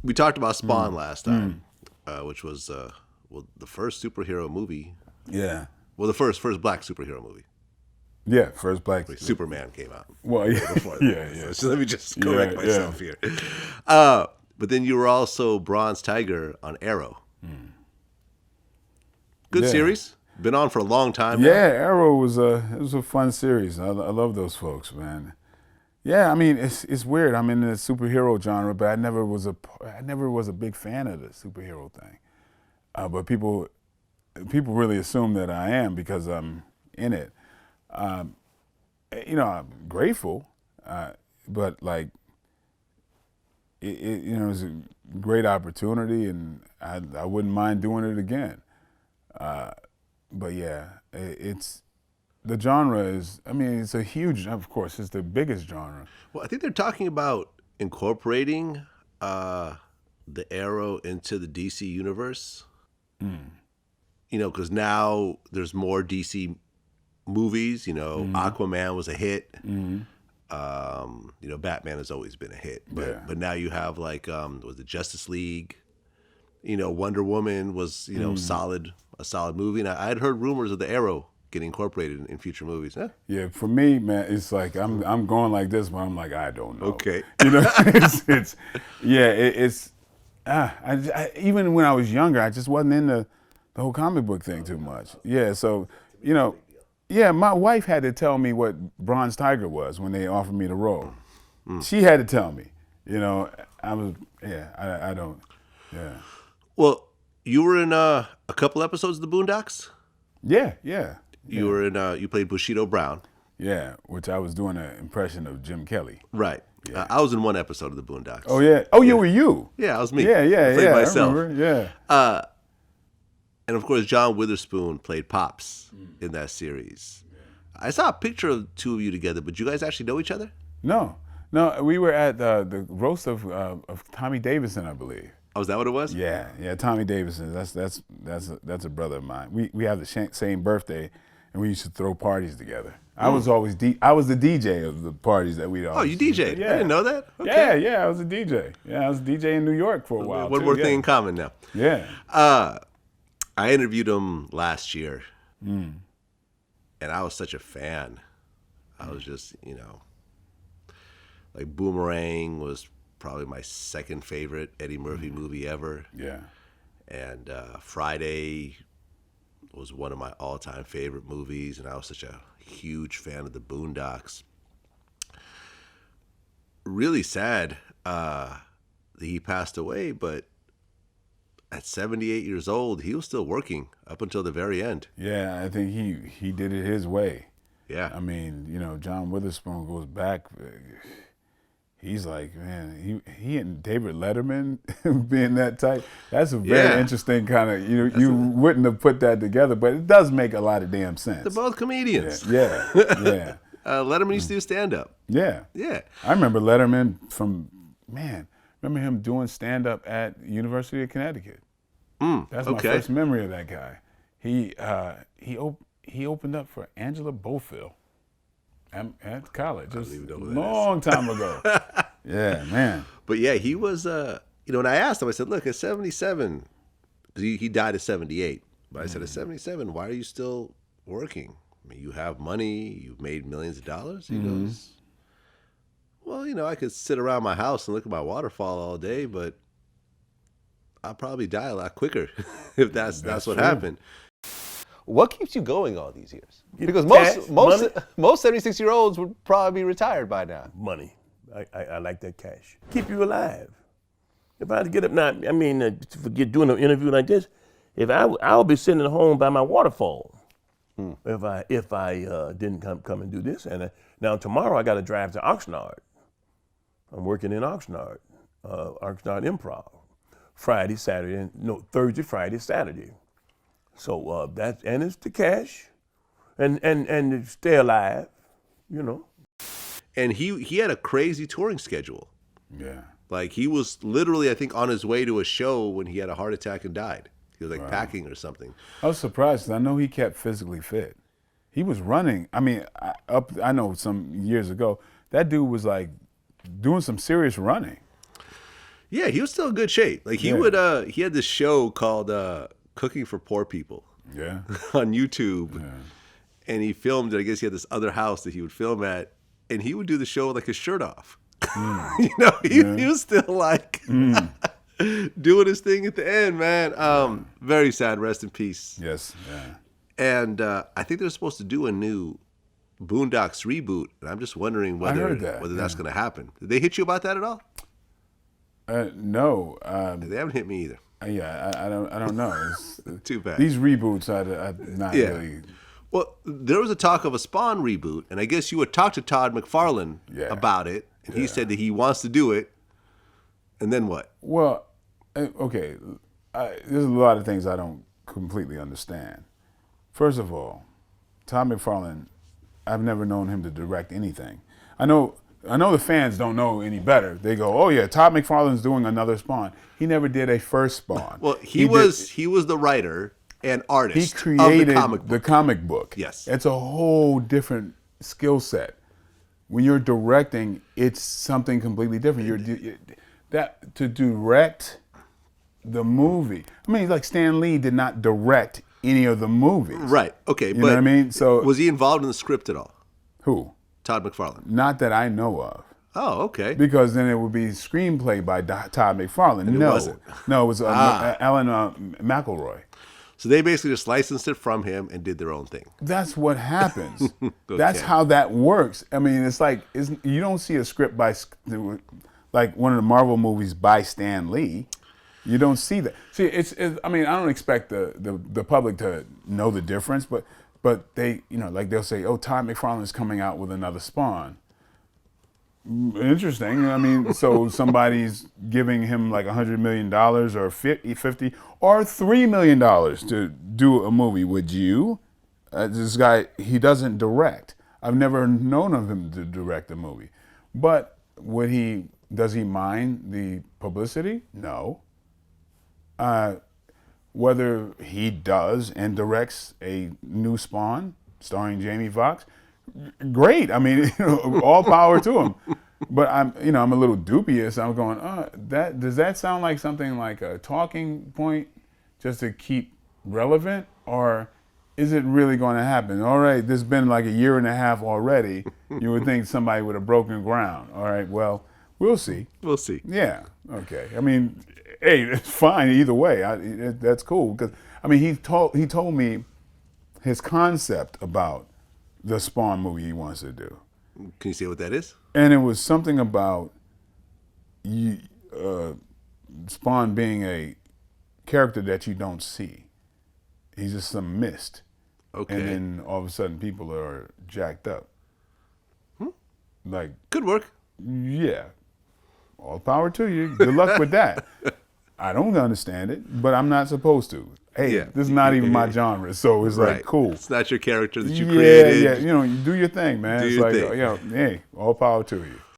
We talked about Spawn last time, which was the first superhero movie. Yeah. Well, the first black superhero movie. Yeah, first black. Superman came out. Well, yeah, yeah. So let me just correct myself here. But then you were also Bronze Tiger on Arrow. Good series. Been on for a long time now. Yeah, Arrow was a fun series. I love those folks, man. Yeah, I mean it's weird. I'm in the superhero genre, but I never was a big fan of the superhero thing. But people really assume that I am because I'm in it. I'm grateful, but like it's a great opportunity, and I wouldn't mind doing it again. But yeah, it's the genre is. I mean, it's a huge. Of course, it's the biggest genre. Well, I think they're talking about incorporating the Arrow into the DC universe. Because now there's more DC movies. Aquaman was a hit. Batman has always been a hit, but now you have like was the Justice League. Wonder Woman was a solid movie, and I had heard rumors of the Arrow getting incorporated in future movies. Huh? Yeah, for me, man, it's like I'm going like this, but I'm like I don't know. Okay, even when I was younger, I just wasn't into the whole comic book thing too much. Yeah, so my wife had to tell me what Bronze Tiger was when they offered me the role. She had to tell me. I don't. Yeah. Well, you were in a couple episodes of the Boondocks. Yeah. You were in. You played Bushido Brown. Yeah, which I was doing an impression of Jim Kelly. Right. Yeah. I was in one episode of the Boondocks. Oh yeah. Oh, you were you. Yeah, I was me. Yeah. I played myself. I remember. Yeah. And of course, John Witherspoon played Pops in that series. Yeah. I saw a picture of the two of you together, but you guys actually know each other? No. We were at the roast of Tommy Davidson, I believe. Oh, is that what it was? Yeah. Tommy Davidson. That's a brother of mine. We have the same birthday, and we used to throw parties together. I was always I was the DJ of the parties that we'd always. Oh, you DJ'd? Yeah. I didn't know that. Okay. Yeah. I was a DJ. Yeah, I was a DJ in New York for a while. One more thing in common now. Yeah. I interviewed him last year, and I was such a fan. I was just, like Boomerang was probably my second favorite Eddie Murphy movie ever. Yeah. And Friday was one of my all-time favorite movies, and I was such a huge fan of the Boondocks. Really sad that he passed away, but at 78 years old, he was still working up until the very end. Yeah, I think he did it his way. Yeah. I mean, John Witherspoon goes back. He's like, man, he and David Letterman being that type. That's a very interesting kind of, you wouldn't have put that together, but it does make a lot of damn sense. They're both comedians. Yeah. Letterman used to do stand-up. Yeah. I remember Letterman remember him doing stand-up at University of Connecticut. That's my first memory of that guy. He opened up for Angela Bofill at college, just a long time ago. Yeah, man. But yeah, he was, when I asked him, I said, look, at 77, he died at 78. But I said, at 77, why are you still working? I mean, you have money, you've made millions of dollars. He goes, well, I could sit around my house and look at my waterfall all day, but I'll probably die a lot quicker if that's what happened. What keeps you going all these years? Because most 76-year-olds would probably be retired by now. Money. I like that cash. Keep you alive. If I had to get up now, forget doing an interview like this, I'll be sitting at home by my waterfall. If I didn't come and do this. And now tomorrow I got to drive to Oxnard. I'm working in Oxnard Improv. Thursday, Friday, Saturday. So and it's the cash, and to stay alive, And he had a crazy touring schedule. Yeah. Like he was literally, I think, on his way to a show when he had a heart attack and died. He was packing or something. I was surprised because I know he kept physically fit. He was running. I mean, I know some years ago, that dude was like doing some serious running. Yeah, he was still in good shape. Like he would he had this show called Cooking for Poor People Yeah. on YouTube. And he filmed it. I guess he had this other house that he would film at, and he would do the show with like his shirt off. You know, he was still like doing his thing at the end, man. Very sad. Rest in peace. Yes. Yeah. And I think they're supposed to do a new Boondocks reboot, and I'm just wondering whether that's going to happen. Did they hit you about that at all? No. They haven't hit me either. Yeah, I don't know. It's, Too bad. These reboots, I not really. Well, there was a talk of a Spawn reboot, and I guess you had talked to Todd McFarland about it, and he said that he wants to do it. And then what? Well, okay, there's a lot of things I don't completely understand. First of all, Todd McFarland, I've never known him to direct anything. I know the fans don't know any better. They go, "Oh yeah, Todd McFarland's doing another Spawn." He never did a first Spawn. Well, he was the writer and artist. He created of the comic book. Yes, it's a whole different skill set. When you're directing, it's something completely different. To direct the movie. I mean, like Stan Lee did not direct any of the movies. Right. Okay. You know what I mean? So was he involved in the script at all? Who? Todd McFarland. Not that I know of. Oh, okay. Because then it would be screenplay by Todd McFarland. And no, it wasn't. No, it was Alan McElroy. So they basically just licensed it from him and did their own thing. That's what happens. Okay. That's how that works. I mean, it's like you don't see a script by like one of the Marvel movies by Stan Lee. You don't see that. See, I mean, I don't expect the public to know the difference, but they, like they'll say, "Oh, Todd McFarland's coming out with another Spawn." Interesting. I mean, so somebody's giving him like $100 million or 50 or $3 million to do a movie. Would you? This guy, he doesn't direct. I've never known of him to direct a movie. But does he mind the publicity? No. Whether he does and directs a new Spawn starring Jamie Foxx, great. I mean, all power to him. But I'm a little dubious. I'm going, does that sound like something like a talking point just to keep relevant, or is it really going to happen? All right, this has been like a year and a half already. You would think somebody would have broken ground. All right, well, we'll see. We'll see. Yeah. Okay. I mean, hey, it's fine either way. That's cool because I mean, he told me his concept about the Spawn movie he wants to do. Can you say what that is? And it was something about Spawn being a character that you don't see. He's just some mist. Okay. And then all of a sudden people are jacked up. Like, could work. Yeah. All power to you. Good luck with that. I don't understand it, but I'm not supposed to. Hey, this is not even my genre, so it's like cool. It's not your character that you created. Yeah, you do your thing, man. Do it's your like, thing. hey, all power to you.